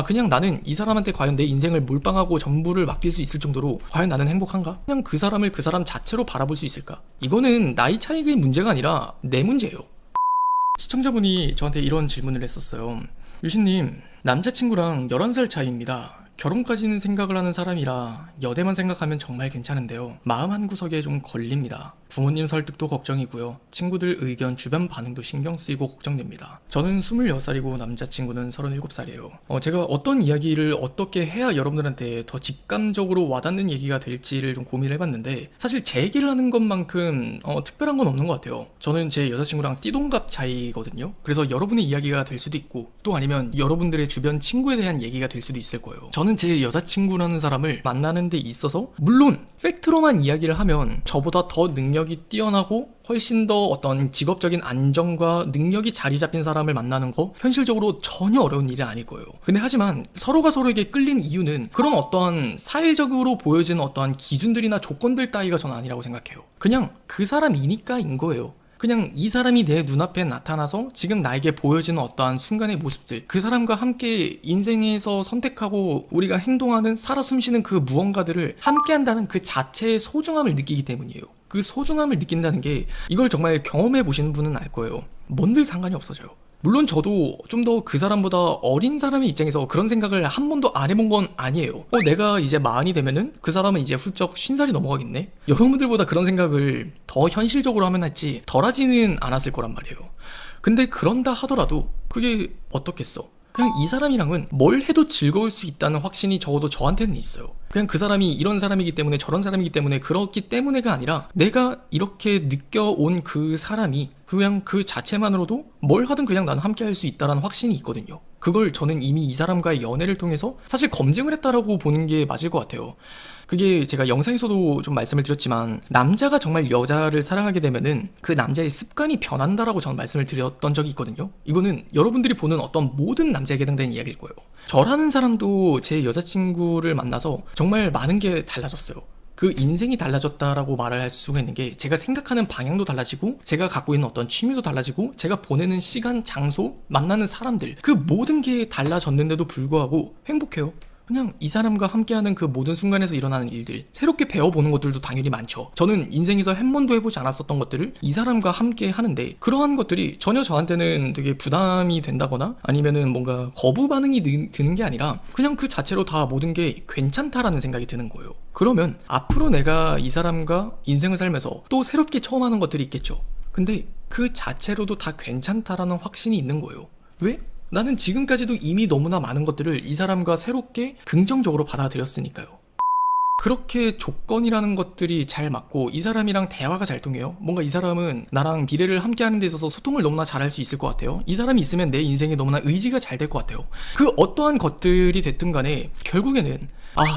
그냥 나는 이 사람한테 과연 내 인생을 몰빵하고 전부를 맡길 수 있을 정도로 과연 나는 행복한가? 그냥 그 사람을 그 사람 자체로 바라볼 수 있을까? 이거는 나이 차이의 문제가 아니라 내 문제예요. 시청자분이 저한테 이런 질문을 했었어요. 유신님, 남자친구랑 11살 차이입니다. 결혼까지는 생각을 하는 사람이라 여대만 생각하면 정말 괜찮은데요. 마음 한구석에 좀 걸립니다. 부모님 설득도 걱정이고요. 친구들 의견, 주변 반응도 신경 쓰이고 걱정됩니다. 저는 26살이고 남자친구는 37살이에요. 제가 어떤 이야기를 어떻게 해야 여러분들한테 더 직감적으로 와닿는 얘기가 될지를 좀 고민을 해봤는데, 사실 제 얘기를 하는 것만큼 특별한 건 없는 것 같아요. 저는 제 여자친구랑 띠동갑 차이거든요. 그래서 여러분의 이야기가 될 수도 있고, 또 아니면 여러분들의 주변 친구에 대한 얘기가 될 수도 있을 거예요. 저는 제 여자친구라는 사람을 만나는 데 있어서 물론 팩트로만 이야기를 하면 저보다 더 능력이 뛰어나고 훨씬 더 어떤 직업적인 안정과 능력이 자리 잡힌 사람을 만나는 거 현실적으로 전혀 어려운 일이 아닐 거예요. 근데 하지만 서로가 서로에게 끌린 이유는 그런 어떠한 사회적으로 보여지는 어떠한 기준들이나 조건들 따위가 전 아니라고 생각해요. 그냥 그 사람이니까인 거예요. 그냥 이 사람이 내 눈앞에 나타나서 지금 나에게 보여지는 어떠한 순간의 모습들, 그 사람과 함께 인생에서 선택하고 우리가 행동하는, 살아 숨쉬는 그 무언가들을 함께 한다는 그 자체의 소중함을 느끼기 때문이에요. 그 소중함을 느낀다는 게, 이걸 정말 경험해 보시는 분은 알 거예요. 뭔들 상관이 없어져요. 물론 저도 좀 더 그 사람보다 어린 사람의 입장에서 그런 생각을 한 번도 안 해본 건 아니에요. 내가 이제 40이 되면은 그 사람은 이제 훌쩍 50살이 넘어가겠네? 여러분들보다 그런 생각을 더 현실적으로 하면 했지 덜 하지는 않았을 거란 말이에요. 근데 그런다 하더라도 그게 어떻겠어? 그냥 이 사람이랑은 뭘 해도 즐거울 수 있다는 확신이 적어도 저한테는 있어요. 그냥 그 사람이 이런 사람이기 때문에, 저런 사람이기 때문에, 그렇기 때문에가 아니라 내가 이렇게 느껴온 그 사람이 그냥 그 자체만으로도 뭘 하든 그냥 나는 함께 할 수 있다는 확신이 있거든요. 그걸 저는 이미 이 사람과의 연애를 통해서 사실 검증을 했다라고 보는 게 맞을 것 같아요. 그게 제가 영상에서도 좀 말씀을 드렸지만, 남자가 정말 여자를 사랑하게 되면은 그 남자의 습관이 변한다라고 저는 말씀을 드렸던 적이 있거든요. 이거는 여러분들이 보는 어떤 모든 남자에게 해당되는 이야기일 거예요. 저라는 사람도 제 여자친구를 만나서 정말 많은 게 달라졌어요. 그 인생이 달라졌다라고 말을 할 수가 있는 게, 제가 생각하는 방향도 달라지고, 제가 갖고 있는 어떤 취미도 달라지고, 제가 보내는 시간, 장소, 만나는 사람들, 그 모든 게 달라졌는데도 불구하고 행복해요. 그냥 이 사람과 함께하는 그 모든 순간에서 일어나는 일들, 새롭게 배워보는 것들도 당연히 많죠. 저는 인생에서 한 번도 해보지 않았었던 것들을 이 사람과 함께 하는데, 그러한 것들이 전혀 저한테는 되게 부담이 된다거나 아니면은 뭔가 거부 반응이 드는 게 아니라 그냥 그 자체로 다 모든 게 괜찮다라는 생각이 드는 거예요. 그러면 앞으로 내가 이 사람과 인생을 살면서 또 새롭게 처음 하는 것들이 있겠죠. 근데 그 자체로도 다 괜찮다라는 확신이 있는 거예요. 왜? 나는 지금까지도 이미 너무나 많은 것들을 이 사람과 새롭게 긍정적으로 받아들였으니까요. 그렇게 조건이라는 것들이 잘 맞고 이 사람이랑 대화가 잘 통해요. 뭔가 이 사람은 나랑 미래를 함께 하는 데 있어서 소통을 너무나 잘할 수 있을 것 같아요. 이 사람이 있으면 내 인생에 너무나 의지가 잘 될 것 같아요. 그 어떠한 것들이 됐든 간에 결국에는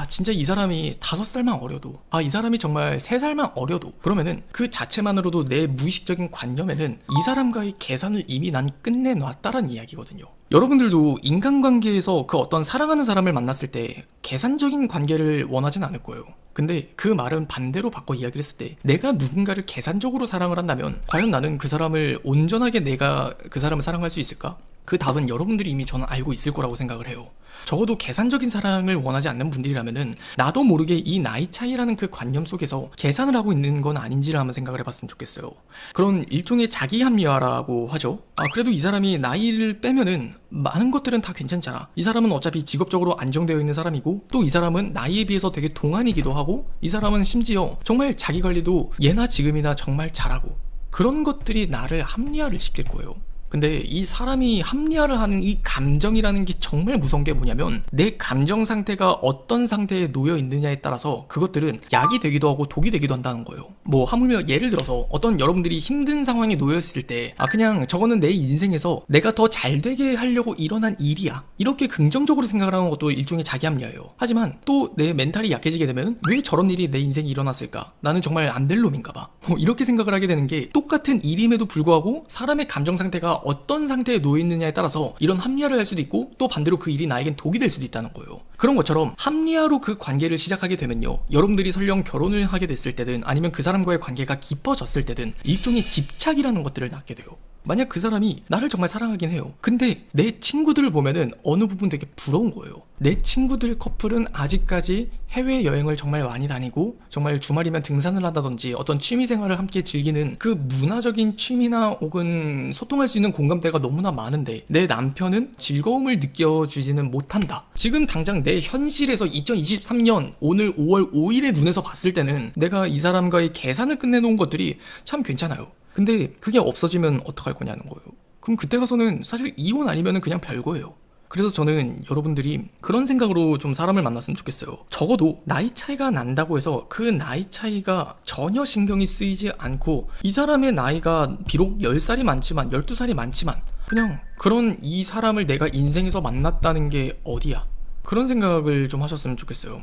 진짜 이 사람이 5살만 어려도, 이 사람이 정말 3살만 어려도, 그러면은 그 자체만으로도 내 무의식적인 관념에는 이 사람과의 계산을 이미 난 끝내놨다라는 이야기거든요. 여러분들도 인간관계에서 그 어떤 사랑하는 사람을 만났을 때 계산적인 관계를 원하진 않을 거예요. 근데 그 말은 반대로 바꿔 이야기를 했을 때, 내가 누군가를 계산적으로 사랑을 한다면 과연 나는 그 사람을 온전하게 내가 그 사람을 사랑할 수 있을까? 그 답은 여러분들이 이미 저는 알고 있을 거라고 생각을 해요. 적어도 계산적인 사랑을 원하지 않는 분들이라면은 나도 모르게 이 나이 차이라는 그 관념 속에서 계산을 하고 있는 건 아닌지를 한번 생각을 해봤으면 좋겠어요. 그런 일종의 자기 합리화라고 하죠. 그래도 이 사람이 나이를 빼면은 많은 것들은 다 괜찮잖아. 이 사람은 어차피 직업적으로 안정되어 있는 사람이고, 또 이 사람은 나이에 비해서 되게 동안이기도 하고, 이 사람은 심지어 정말 자기 관리도 예나 지금이나 정말 잘하고, 그런 것들이 나를 합리화를 시킬 거예요. 근데 이 사람이 합리화를 하는 이 감정이라는 게 정말 무서운 게 뭐냐면, 내 감정 상태가 어떤 상태에 놓여 있느냐에 따라서 그것들은 약이 되기도 하고 독이 되기도 한다는 거예요. 하물며 예를 들어서 어떤 여러분들이 힘든 상황에 놓였을 때, 그냥 저거는 내 인생에서 내가 더 잘 되게 하려고 일어난 일이야, 이렇게 긍정적으로 생각을 하는 것도 일종의 자기 합리화예요. 하지만 또 내 멘탈이 약해지게 되면, 왜 저런 일이 내 인생에 일어났을까? 나는 정말 안 될 놈인가 봐. 이렇게 생각을 하게 되는 게, 똑같은 일임에도 불구하고 사람의 감정 상태가 어떤 상태에 놓여있느냐에 따라서 이런 합리화를 할 수도 있고, 또 반대로 그 일이 나에겐 독이 될 수도 있다는 거예요. 그런 것처럼 합리화로 그 관계를 시작하게 되면요, 여러분들이 설령 결혼을 하게 됐을 때든 아니면 그 사람과의 관계가 깊어졌을 때든 일종의 집착이라는 것들을 낳게 돼요. 만약 그 사람이 나를 정말 사랑하긴 해요. 근데 내 친구들을 보면은 어느 부분 되게 부러운 거예요. 내 친구들 커플은 아직까지 해외여행을 정말 많이 다니고 정말 주말이면 등산을 한다든지 어떤 취미생활을 함께 즐기는 그 문화적인 취미나 혹은 소통할 수 있는 공감대가 너무나 많은데 내 남편은 즐거움을 느껴주지는 못한다. 지금 당장 내 현실에서 2023년 오늘 5월 5일의 눈에서 봤을 때는 내가 이 사람과의 계산을 끝내놓은 것들이 참 괜찮아요. 근데 그게 없어지면 어떡할 거냐는 거예요. 그럼 그때 가서는 사실 이혼 아니면 그냥 별거예요. 그래서 저는 여러분들이 그런 생각으로 좀 사람을 만났으면 좋겠어요. 적어도 나이 차이가 난다고 해서 그 나이 차이가 전혀 신경이 쓰이지 않고 이 사람의 나이가 비록 10살이 많지만 12살이 많지만 그냥 그런 이 사람을 내가 인생에서 만났다는 게 어디야? 그런 생각을 좀 하셨으면 좋겠어요.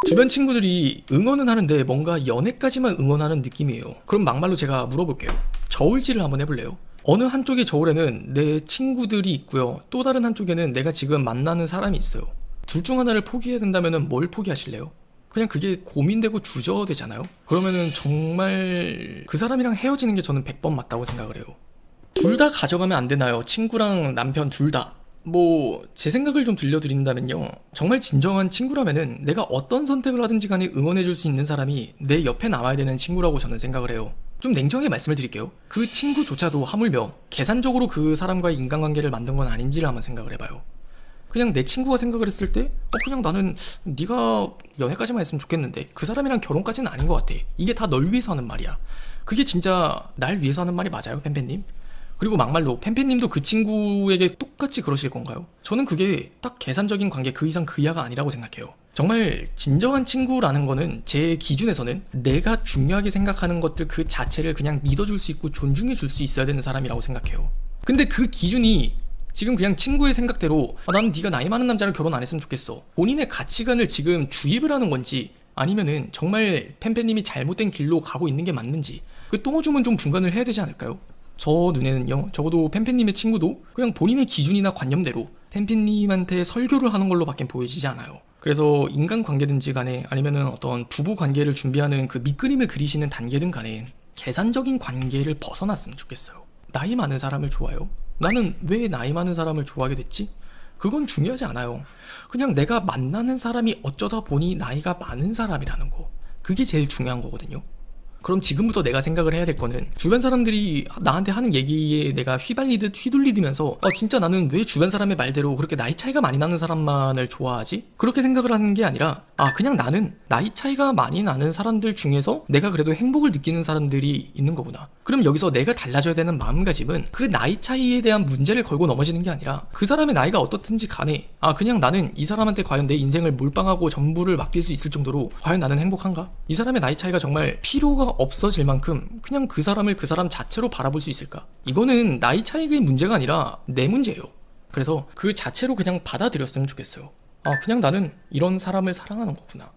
주변 친구들이 응원은 하는데 뭔가 연애까지만 응원하는 느낌이에요. 그럼 막말로 제가 물어볼게요. 저울질을 한번 해볼래요? 어느 한쪽의 저울에는 내 친구들이 있고요. 또 다른 한쪽에는 내가 지금 만나는 사람이 있어요. 둘 중 하나를 포기해야 된다면 뭘 포기하실래요? 그냥 그게 고민되고 주저되잖아요? 그러면은 정말 그 사람이랑 헤어지는 게 저는 100번 맞다고 생각을 해요. 둘 다 가져가면 안 되나요? 친구랑 남편 둘 다. 제 생각을 좀 들려드린다면요. 정말 진정한 친구라면은 내가 어떤 선택을 하든지 간에 응원해줄 수 있는 사람이 내 옆에 남아야 되는 친구라고 저는 생각을 해요. 좀 냉정하게 말씀을 드릴게요. 그 친구조차도 하물며 계산적으로 그 사람과의 인간관계를 만든 건 아닌지를 한번 생각을 해봐요. 그냥 내 친구가 생각을 했을 때 그냥 나는 네가 연애까지만 했으면 좋겠는데 그 사람이랑 결혼까지는 아닌 것 같아. 이게 다 널 위해서 하는 말이야. 그게 진짜 날 위해서 하는 말이 맞아요, 팬팬님? 그리고 막말로 팬팬님도 그 친구에게 똑같이 그러실 건가요? 저는 그게 딱 계산적인 관계 그 이상 그 이하가 아니라고 생각해요. 정말 진정한 친구라는 거는 제 기준에서는 내가 중요하게 생각하는 것들 그 자체를 그냥 믿어줄 수 있고 존중해 줄 수 있어야 되는 사람이라고 생각해요. 근데 그 기준이 지금 그냥 친구의 생각대로 나는 네가 나이 많은 남자를 결혼 안 했으면 좋겠어. 본인의 가치관을 지금 주입을 하는 건지 아니면은 정말 팬팬님이 잘못된 길로 가고 있는 게 맞는지 그 똥오줌은 좀 분간을 해야 되지 않을까요? 저 눈에는요, 적어도 팬팬님의 친구도 그냥 본인의 기준이나 관념대로 팬팬님한테 설교를 하는 걸로 밖엔 보여지지 않아요. 그래서 인간관계든지 간에 아니면은 어떤 부부관계를 준비하는 그 밑그림을 그리시는 단계든 간에 계산적인 관계를 벗어났으면 좋겠어요. 나이 많은 사람을 좋아해요? 나는 왜 나이 많은 사람을 좋아하게 됐지? 그건 중요하지 않아요. 그냥 내가 만나는 사람이 어쩌다 보니 나이가 많은 사람이라는 거. 그게 제일 중요한 거거든요. 그럼 지금부터 내가 생각을 해야 될 거는 주변 사람들이 나한테 하는 얘기에 내가 휘발리듯 휘둘리면서 진짜 나는 왜 주변 사람의 말대로 그렇게 나이 차이가 많이 나는 사람만을 좋아하지? 그렇게 생각을 하는 게 아니라 그냥 나는 나이 차이가 많이 나는 사람들 중에서 내가 그래도 행복을 느끼는 사람들이 있는 거구나. 그럼 여기서 내가 달라져야 되는 마음가짐은 그 나이 차이에 대한 문제를 걸고 넘어지는 게 아니라 그 사람의 나이가 어떻든지 간에 그냥 나는 이 사람한테 과연 내 인생을 몰빵하고 전부를 맡길 수 있을 정도로 과연 나는 행복한가? 이 사람의 나이 차이가 정말 필요가 없어질 만큼 그냥 그 사람을 그 사람 자체로 바라볼 수 있을까? 이거는 나이 차이의 문제가 아니라 내 문제예요. 그래서 그 자체로 그냥 받아들였으면 좋겠어요. 그냥 나는 이런 사람을 사랑하는 거구나.